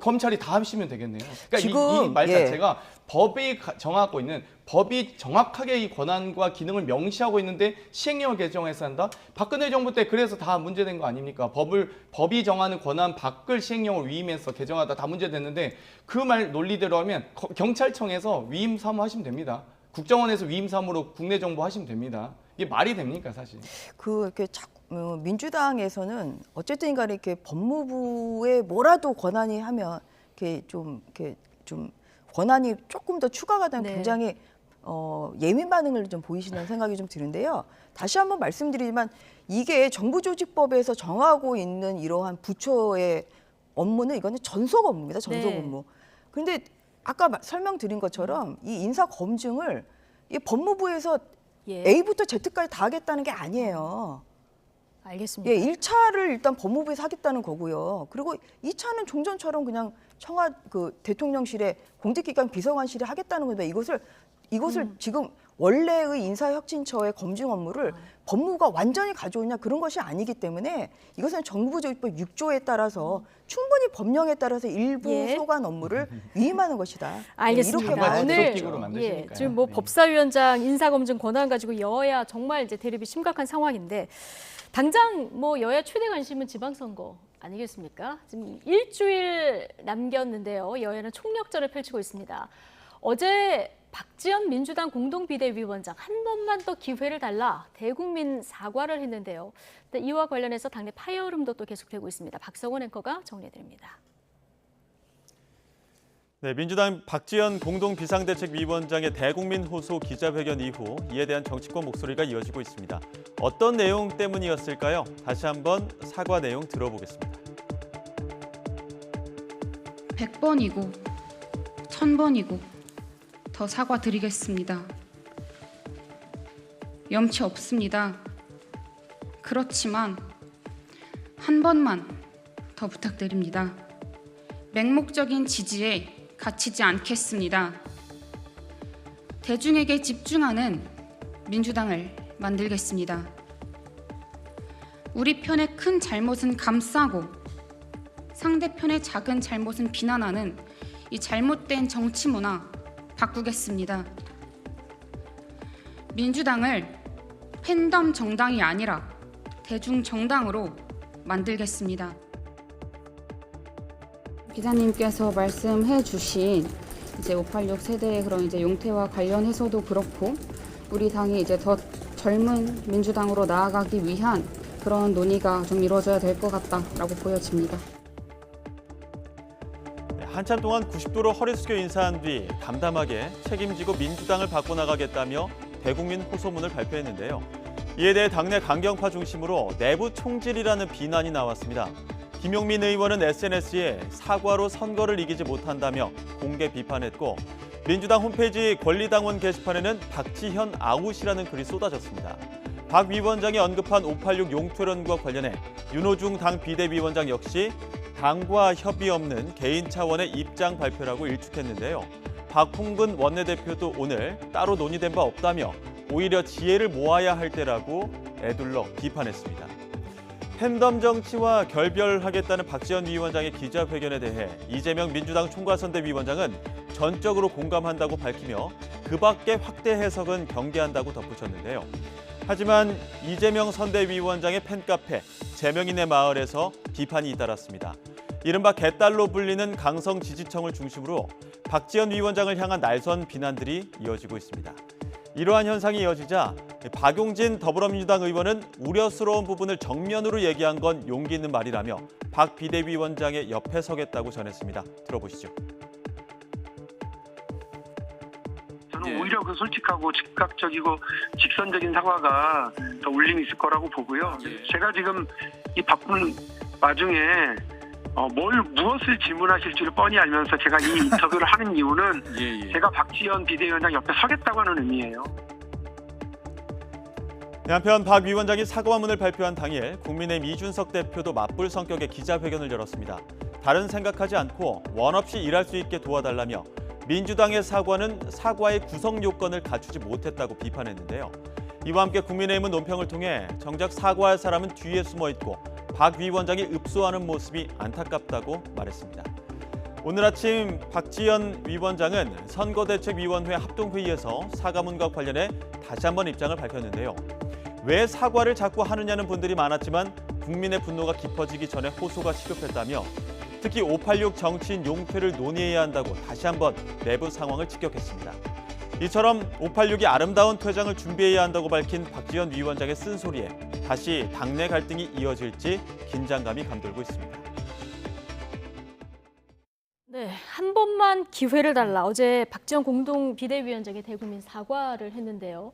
검찰이 다 하시면 되겠네요. 그러니까 이 말 자체가 법이 정하고 있는 법이 정확하게 이 권한과 기능을 명시하고 있는데 시행령을 개정해서 한다? 박근혜 정부 때 그래서 다 문제된 거 아닙니까? 법이 정하는 권한 밖을 시행령을 위임해서 개정하다 다 문제됐는데 그 말 논리대로 하면 경찰청에서 위임 사무하시면 됩니다. 국정원에서 위임 사무로 국내 정보 하시면 됩니다. 이게 말이 됩니까, 사실? 이렇게 민주당에서는 어쨌든 간에 이렇게 법무부에 뭐라도 권한이 하면 이렇게 좀 권한이 조금 더 추가가 되면 굉장히 예민 반응을 좀 보이시는 생각이 좀 드는데요. 다시 한번 말씀드리지만 이게 정부조직법에서 정하고 있는 이러한 부처의 업무는 이거는 전속 업무입니다. 전속 업무. 그런데 아까 설명드린 것처럼 이 인사 검증을 이 법무부에서 A부터 Z까지 다 하겠다는 게 아니에요. 알겠습니다. 1차를 일단 법무부에서 하겠다는 거고요. 그리고 2차는 종전처럼 그냥 대통령실에 공직기관 비서관실이 하겠다는 건데 이것을 지금 원래의 인사혁신처의 검증 업무를 법무부가 완전히 가져오냐 그런 것이 아니기 때문에 이것은 정부조직법 6조에 따라서 충분히 법령에 따라서 일부 소관 업무를 위임하는 것이다. 알겠습니다. 이렇게 봐야 오늘 지금 뭐 법사위원장 인사검증 권한 가지고 여야 정말 이제 대립이 심각한 상황인데 당장 뭐 여야 최대 관심은 지방선거 아니겠습니까? 지금 일주일 남겼는데요. 여야는 총력전을 펼치고 있습니다. 어제 박지원 민주당 공동비대위원장 한 번만 더 기회를 달라 대국민 사과를 했는데요. 이와 관련해서 당내 파열음도 또 계속되고 있습니다. 박성원 앵커가 정리해드립니다. 네, 민주당 박지원 공동비상대책위원장의 대국민 호소 기자회견 이후 이에 대한 정치권 목소리가 이어지고 있습니다. 어떤 내용 때문이었을까요? 다시 한번 사과 내용 들어보겠습니다. 100번이고 1000번이고 더 사과드리겠습니다. 염치 없습니다. 그렇지만 한 번만 더 부탁드립니다. 맹목적인 지지에 바치지 않겠습니다. 대중에게 집중하는 민주당을 만들겠습니다. 우리 편의 큰 잘못은 감싸고 상대편의 작은 잘못은 비난하는 이 잘못된 정치 문화 바꾸겠습니다. 민주당을 팬덤 정당이 아니라 대중 정당으로 만들겠습니다. 기자님께서 말씀해 주신 이제 586 세대의 그런 이제 용태와 관련해서도 그렇고 우리 당이 이제 더 젊은 민주당으로 나아가기 위한 그런 논의가 좀 이루어져야 될 것 같다라고 보여집니다. 한참 동안 90도로 허리 숙여 인사한 뒤 담담하게 책임지고 민주당을 바꿔나가겠다며 대국민 호소문을 발표했는데요. 이에 대해 당내 강경파 중심으로 내부 총질이라는 비난이 나왔습니다. 김용민 의원은 SNS에 사과로 선거를 이기지 못한다며 공개 비판했고 민주당 홈페이지 권리당원 게시판에는 박지현 아웃이라는 글이 쏟아졌습니다. 박 위원장이 언급한 586 용태론과 관련해 윤호중 당 비대위원장 역시 당과 협의 없는 개인 차원의 입장 발표라고 일축했는데요. 박홍근 원내대표도 오늘 따로 논의된 바 없다며 오히려 지혜를 모아야 할 때라고 애둘러 비판했습니다. 팬덤 정치와 결별하겠다는 박지원 위원장의 기자회견에 대해 이재명 민주당 총괄선대위원장은 전적으로 공감한다고 밝히며 그 밖의 확대 해석은 경계한다고 덧붙였는데요. 하지만 이재명 선대위원장의 팬카페 재명인의 마을에서 비판이 잇따랐습니다. 이른바 개딸로 불리는 강성 지지층을 중심으로 박지원 위원장을 향한 날선 비난들이 이어지고 있습니다. 이러한 현상이 이어지자 박용진 더불어민주당 의원은 우려스러운 부분을 정면으로 얘기한 건 용기 있는 말이라며 박 비대위원장의 옆에 서겠다고 전했습니다. 들어보시죠. 저는 오히려 그 솔직하고 즉각적이고 직선적인 사과가 더 울림이 있을 거라고 보고요. 제가 지금 이 바쁜 와중에 무엇을 질문하실지를 뻔히 알면서 제가 이 인터뷰를 하는 이유는 제가 박지원 비대위원장 옆에 서겠다고 하는 의미예요. 한편 박 위원장이 사과문을 발표한 당일 국민의힘 이준석 대표도 맞불 성격의 기자회견을 열었습니다. 다른 생각하지 않고 원 없이 일할 수 있게 도와달라며 민주당의 사과는 사과의 구성 요건을 갖추지 못했다고 비판했는데요. 이와 함께 국민의힘은 논평을 통해 정작 사과할 사람은 뒤에 숨어 있고 박 위원장이 읍소하는 모습이 안타깝다고 말했습니다. 오늘 아침 박지원 위원장은 선거대책위원회 합동회의에서 사과문과 관련해 다시 한번 입장을 밝혔는데요. 왜 사과를 자꾸 하느냐는 분들이 많았지만 국민의 분노가 깊어지기 전에 호소가 시급했다며 특히 586 정치인 용퇴를 논의해야 한다고 다시 한번 내부 상황을 직격했습니다. 이처럼 586이 아름다운 퇴장을 준비해야 한다고 밝힌 박지원 위원장의 쓴소리에 다시 당내 갈등이 이어질지 긴장감이 감돌고 있습니다. 네, 한 번만 기회를 달라. 어제 박지원 공동 비대위원장이 대국민 사과를 했는데요.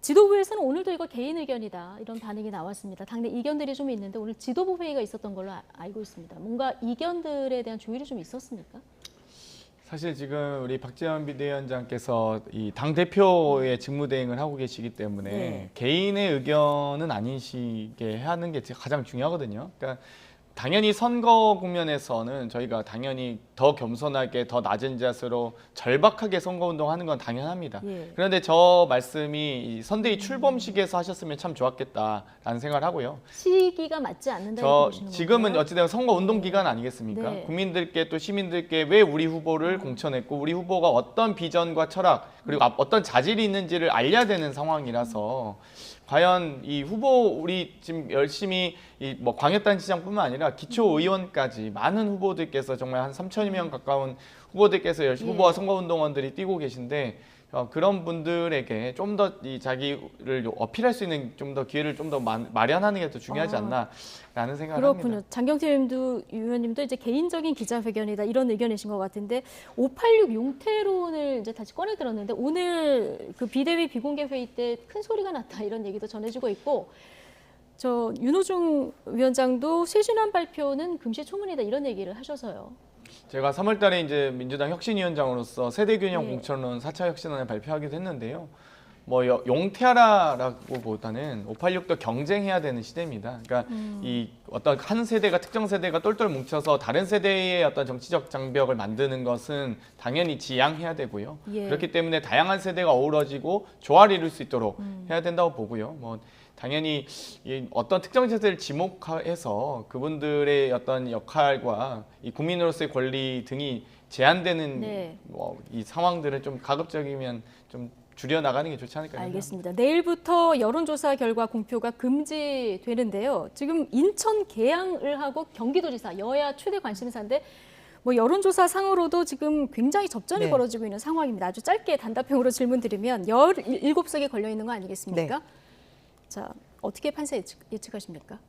지도부에서는 오늘도 이거 개인 의견이다 이런 반응이 나왔습니다. 당내 이견들이 좀 있는데 오늘 지도부 회의가 있었던 걸로 알고 있습니다. 뭔가 이견들에 대한 조율이 좀 있었습니까? 사실 지금 우리 박지원 비대위원장께서 이 당 대표의 직무대행을 하고 계시기 때문에 개인의 의견은 아니시게 하는 게 가장 중요하거든요. 그러니까 당연히 선거 국면에서는 저희가 당연히 더 겸손하게 더 낮은 자세로 절박하게 선거운동하는 건 당연합니다. 그런데 저 말씀이 선대위 출범식에서 하셨으면 참 좋았겠다라는 생각을 하고요. 시기가 맞지 않는다고 보시는 지금은 건가요? 어찌되면 선거운동 기간 아니겠습니까? 네. 국민들께 또 시민들께 왜 우리 후보를 공천했고 우리 후보가 어떤 비전과 철학 그리고 어떤 자질이 있는지를 알려야 되는 상황이라서 과연 이 후보 우리 지금 열심히 뭐 광역단체장뿐만 아니라 기초의원까지 많은 후보들께서 정말 한 3,000여 명 가까운 후보들께서 열심히 후보와 선거운동원들이 뛰고 계신데 그런 분들에게 좀 더 이 자기를 어필할 수 있는 좀 더 기회를 좀 더 마련하는 게 더 중요하지 않나라는 생각을 그렇군요. 합니다. 장경태 의원님도 이제 개인적인 기자회견이다 이런 의견이신 것 같은데 586 용태론을 이제 다시 꺼내 들었는데 오늘 그 비대위 비공개 회의 때 큰 소리가 났다 이런 얘기도 전해지고 있고 저 윤호중 위원장도 쇄신안 발표는 금시초문이다 이런 얘기를 하셔서요. 제가 3월 달에 이제 민주당 혁신위원장으로서 세대균형 공천론 4차 혁신안을 발표하기도 했는데요. 뭐 용퇴하라라고보다는 586도 경쟁해야 되는 시대입니다. 그러니까 이 어떤 한 세대가 특정 세대가 똘똘 뭉쳐서 다른 세대의 어떤 정치적 장벽을 만드는 것은 당연히 지양해야 되고요. 예. 그렇기 때문에 다양한 세대가 어우러지고 조화를 이룰 수 있도록 해야 된다고 보고요. 뭐 당연히 이 어떤 특정 세대를 지목해서 그분들의 어떤 역할과 이 국민으로서의 권리 등이 제한되는 네. 뭐 이 상황들을 좀 가급적이면 좀 줄여 나가는 게 좋지 않을까 알겠습니다. 내일부터 여론조사 결과 공표가 금지되는데요. 지금 인천 계양을 하고 경기도지사 여야 최대 관심사인데 뭐 여론조사 상으로도 지금 굉장히 접전이 네. 벌어지고 있는 상황입니다. 아주 짧게 단답형으로 질문드리면 17석이 걸려 있는 거 아니겠습니까? 네. 자, 어떻게 판세 예측하십니까?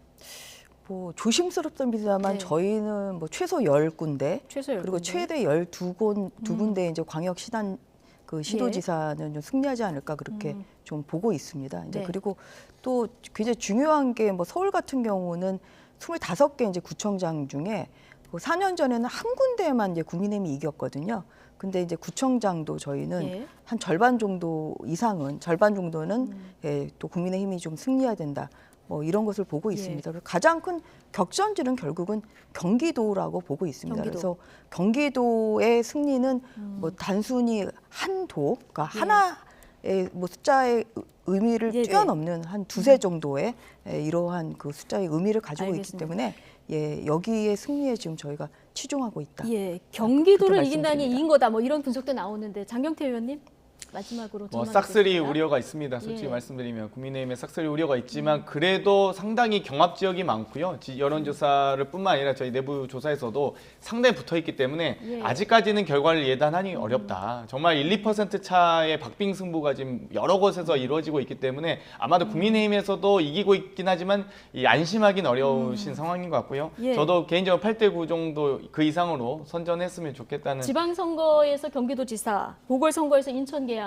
뭐 조심스럽습니다만 네. 저희는 뭐 최소 10군데 최소 10군데. 그리고 최대 12군데 이제 광역 시단 그 시도지사는 좀 승리하지 않을까 그렇게 좀 보고 있습니다. 이제 네. 그리고 또 굉장히 중요한 게 뭐 서울 같은 경우는 25개 이제 구청장 중에 뭐 4년 전에는 한 군데만 이제 국민의힘이 이겼거든요. 근데 이제 구청장도 저희는 예. 한 절반 정도는 예, 또 국민의힘이 좀 승리해야 된다. 뭐 이런 것을 보고 있습니다. 그래서 가장 큰 격전지는 결국은 경기도라고 보고 있습니다. 경기도. 그래서 경기도의 승리는 뭐 단순히 한 도, 그러니까 하나의 뭐 숫자의 의미를 네네. 뛰어넘는 한 두세 정도의 이러한 그 숫자의 의미를 가지고 있기 알겠습니다. 때문에 예, 여기에 승리에 지금 저희가 치중하고 있다. 예, 경기도를 그렇게 이긴다니 말씀드립니다. 이긴 거다. 뭐 이런 분석도 나오는데 장경태 의원님 마지막으로 뭐 전망해 싹쓸이 주시겠습니다. 우려가 있습니다. 솔직히 예. 말씀드리면 국민의힘에 싹쓸이 우려가 있지만 그래도 상당히 경합 지역이 많고요. 여론조사를 뿐만 아니라 저희 내부 조사에서도 상당히 붙어있기 때문에 예. 아직까지는 결과를 예단하기 어렵다. 정말 1~2% 차의 박빙 승부가 지금 여러 곳에서 이루어지고 있기 때문에 아마도 국민의힘에서도 이기고 있긴 하지만 이 안심하기는 어려우신 상황인 것 같고요. 예. 저도 개인적으로 8대9 정도 그 이상으로 선전했으면 좋겠다는 지방선거에서 경기도지사, 보궐선거에서 인천계양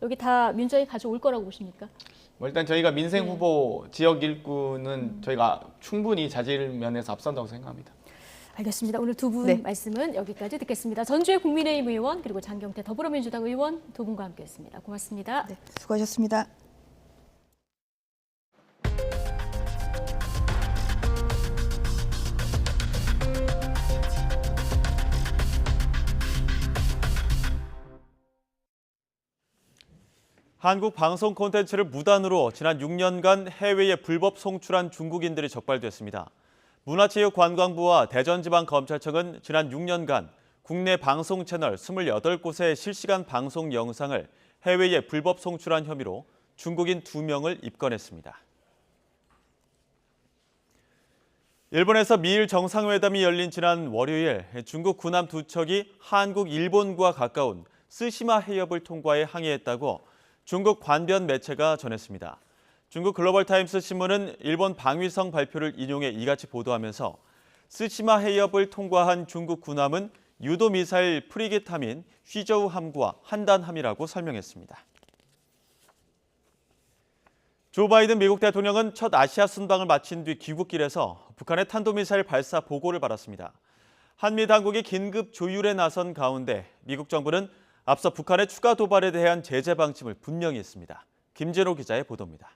여기 다 민주당이 가져올 거라고 보십니까? 뭐 일단 저희가 민생 네. 후보 지역 일구는 저희가 충분히 자질 면에서 앞선다고 생각합니다. 알겠습니다. 오늘 두 분 네. 말씀은 여기까지 듣겠습니다. 전주의 국민의힘 의원 그리고 장경태 더불어민주당 의원 두 분과 함께했습니다. 고맙습니다. 네, 수고하셨습니다. 한국 방송 콘텐츠를 무단으로 지난 6년간 해외에 불법 송출한 중국인들이 적발됐습니다. 문화체육관광부와 대전지방검찰청은 지난 6년간 국내 방송 채널 28곳의 실시간 방송 영상을 해외에 불법 송출한 혐의로 중국인 2명을 입건했습니다. 일본에서 미일 정상회담이 열린 지난 월요일 중국 군함 2척이 한국, 일본과 가까운 쓰시마 해협을 통과해 항해했다고 중국 관변 매체가 전했습니다. 중국 글로벌타임스 신문은 일본 방위성 발표를 인용해 이같이 보도하면서 쓰시마 해협을 통과한 중국 군함은 유도미사일 프리게트함인 휘저우 함과 한단함이라고 설명했습니다. 조 바이든 미국 대통령은 첫 아시아 순방을 마친 뒤 귀국길에서 북한의 탄도미사일 발사 보고를 받았습니다. 한미 당국이 긴급 조율에 나선 가운데 미국 정부는 앞서 북한의 추가 도발에 대한 제재 방침을 분명히 했습니다. 김진호 기자의 보도입니다.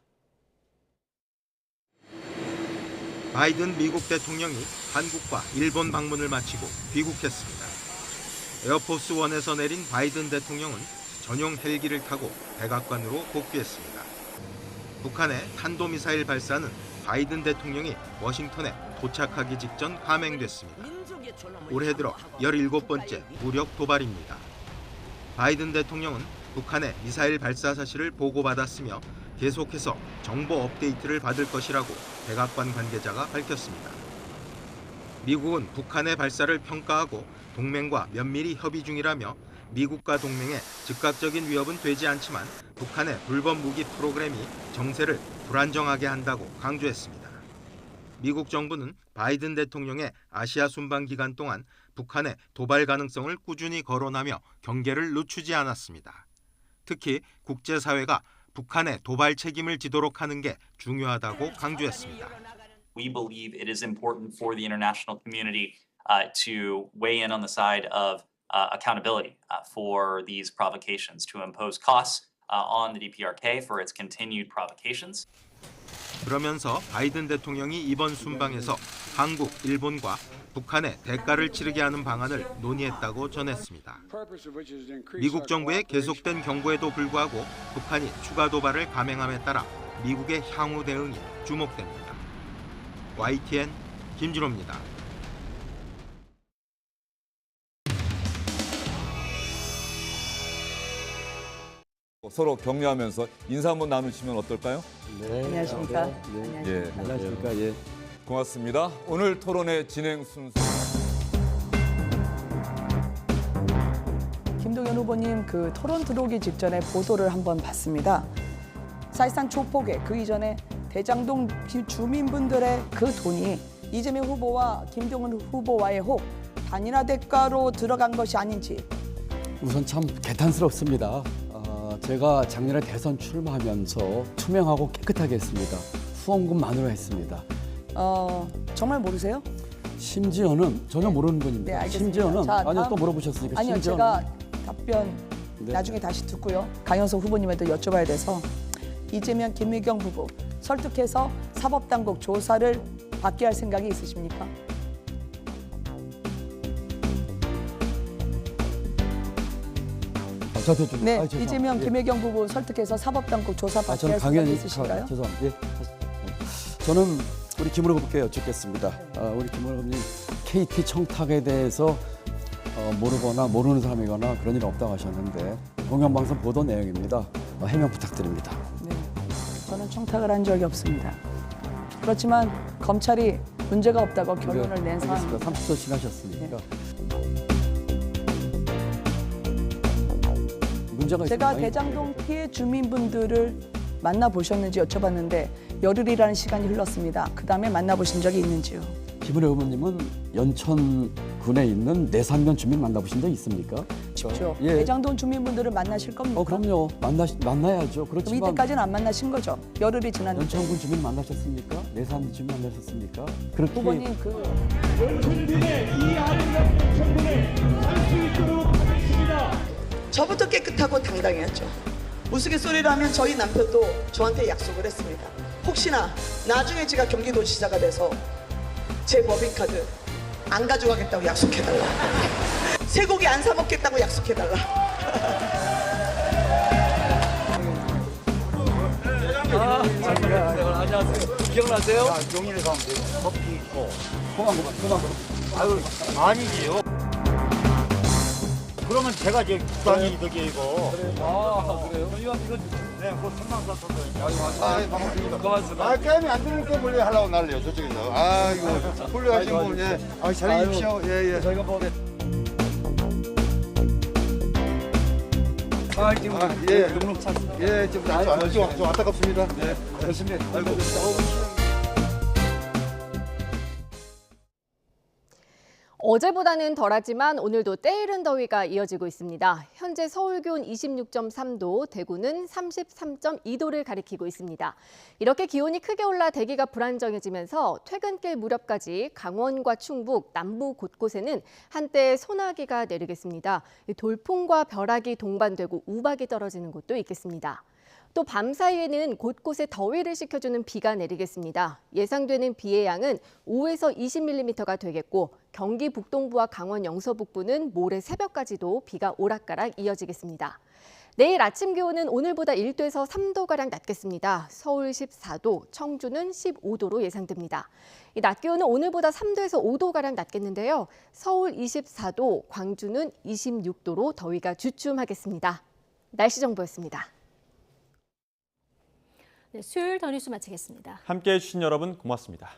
바이든 미국 대통령이 한국과 일본 방문을 마치고 귀국했습니다. 에어포스 1에서 내린 바이든 대통령은 전용 헬기를 타고 백악관으로 복귀했습니다. 북한의 탄도미사일 발사는 바이든 대통령이 워싱턴에 도착하기 직전 감행됐습니다. 올해 들어 17번째 무력 도발입니다. 바이든 대통령은 북한의 미사일 발사 사실을 보고받았으며 계속해서 정보 업데이트를 받을 것이라고 백악관 관계자가 밝혔습니다. 미국은 북한의 발사를 평가하고 동맹과 면밀히 협의 중이라며 미국과 동맹의 즉각적인 위협은 되지 않지만 북한의 불법 무기 프로그램이 정세를 불안정하게 한다고 강조했습니다. 미국 정부는 바이든 대통령의 아시아 순방 기간 동안 북한의 도발 가능성을 꾸준히 거론하며 경계를 늦추지 않았습니다. 특히 국제사회가 북한의 도발 책임을 지도록 하는 게 중요하다고 강조했습니다. We believe it is important for the international community to weigh in on the side of accountability for these provocations, to impose costs on the DPRK for its continued provocations. 그러면서 바이든 대통령이 이번 순방에서 한국, 일본과 북한에 대가를 치르게 하는 방안을 논의했다고 전했습니다. 미국 정부의 계속된 경고에도 불구하고 북한이 추가 도발을 감행함에 따라 미국의 향후 대응이 주목됩니다. YTN 김준호입니다. 서로 격려하면서 인사 한번 나누시면 어떨까요? 네. 안녕하십니까? 네. 예. 안녕하십니까? 예. 고맙습니다. 오늘 토론의 진행 순서. 김동연 후보님 그 토론 들어오기 직전에 보도를 한번 봤습니다. 사실상 조폭의 그 이전에 대장동 주민분들의 그 돈이 이재명 후보와 김동연 후보와의 혹 단일화 대가로 들어간 것이 아닌지. 우선 참 개탄스럽습니다. 제가 작년에 대선 출마하면서 투명하고 깨끗하게 했습니다. 후원금만으로 했습니다. 정말 모르세요? 심지어는 전혀 모르는 분입니다. 네, 알겠습니다. 심지어는 자, 아니요 또 물어보셨으니까 아니요 심지어는, 제가 답변 네. 나중에 다시 듣고요. 강현석 후보님한테 여쭤봐야 돼서 이재명 김의겸 후보 설득해서 사법당국 조사를 받게 할 생각이 있으십니까? 네, 이재명 김의겸 후보 설득해서 사법당국 조사 받게 저는 할 생각이 강연히 있으신가요? 죄송합니다. 예. 저는 우리 김은혜 후보께 여쭙겠습니다. 우리 김은혜 후보님 KT 청탁에 대해서 모르거나 모르는 사람이거나 그런 일 없다고 하셨는데 공영방송 보도 내용입니다. 해명 부탁드립니다. 네, 저는 청탁을 한 적이 없습니다. 그렇지만 검찰이 문제가 없다고 결론을 낸 상황입니다. 30초 지나셨으니까. 문제가 제가 있습니다. 대장동 피해 주민분들을 만나보셨는지 여쭤봤는데 열흘이라는 시간이 흘렀습니다. 그 다음에 만나보신 적이 있는지요? 김은혜 후보님은 연천군에 있는 내산면 주민 만나보신 적 있습니까? 쉽죠. 예. 대장동 주민분들을 만나실 겁니까? 그럼요. 만나야죠. 그럼 그렇지만 이때까지는 안 만나신 거죠? 열흘이 지났는데. 연천군 주민 만나셨습니까? 내산 주민 만나셨습니까? 그렇게 후보님 저부터 깨끗하고 당당해야죠. 우스갯소리를 하면 저희 남편도 저한테 약속을 했습니다. 혹시나 나중에 제가 경기도지사가 돼서 제 법인카드 안 가져가겠다고 약속해달라. 쇠고기 안 사 먹겠다고 약속해달라. 안녕하세요. 기억나세요? 용인에 가면 돼요. 커피 있고. 그만. 아유, 아니지요. 그러면 제가 이제 부산이 저기 이거. 그래요? 이거 네, 그 3만 4천 원. 반갑습니다. 고맙습니다. 게임이 안 되는 게임 원래 하려고 난리요 저쪽에서. 이거 훌륭하신 분, 예. 잘 해주십시오. 예. 저희가 뭐. 예. 등록 찼. 예, 좀 안타깝습니다. 네. 그렇습니다. 아이고. 어제보다는 덜하지만 오늘도 때이른 더위가 이어지고 있습니다. 현재 서울 기온 26.3도, 대구는 33.2도를 가리키고 있습니다. 이렇게 기온이 크게 올라 대기가 불안정해지면서 퇴근길 무렵까지 강원과 충북, 남부 곳곳에는 한때 소나기가 내리겠습니다. 돌풍과 벼락이 동반되고 우박이 떨어지는 곳도 있겠습니다. 또 밤사이에는 곳곳에 더위를 식혀주는 비가 내리겠습니다. 예상되는 비의 양은 5에서 20mm가 되겠고 경기 북동부와 강원 영서북부는 모레 새벽까지도 비가 오락가락 이어지겠습니다. 내일 아침 기온은 오늘보다 1도에서 3도가량 낮겠습니다. 서울 14도, 청주는 15도로 예상됩니다. 이 낮 기온은 오늘보다 3도에서 5도가량 낮겠는데요. 서울 24도, 광주는 26도로 더위가 주춤하겠습니다. 날씨 정보였습니다. 네, 수요일 더 뉴스 마치겠습니다. 함께해 주신 여러분 고맙습니다.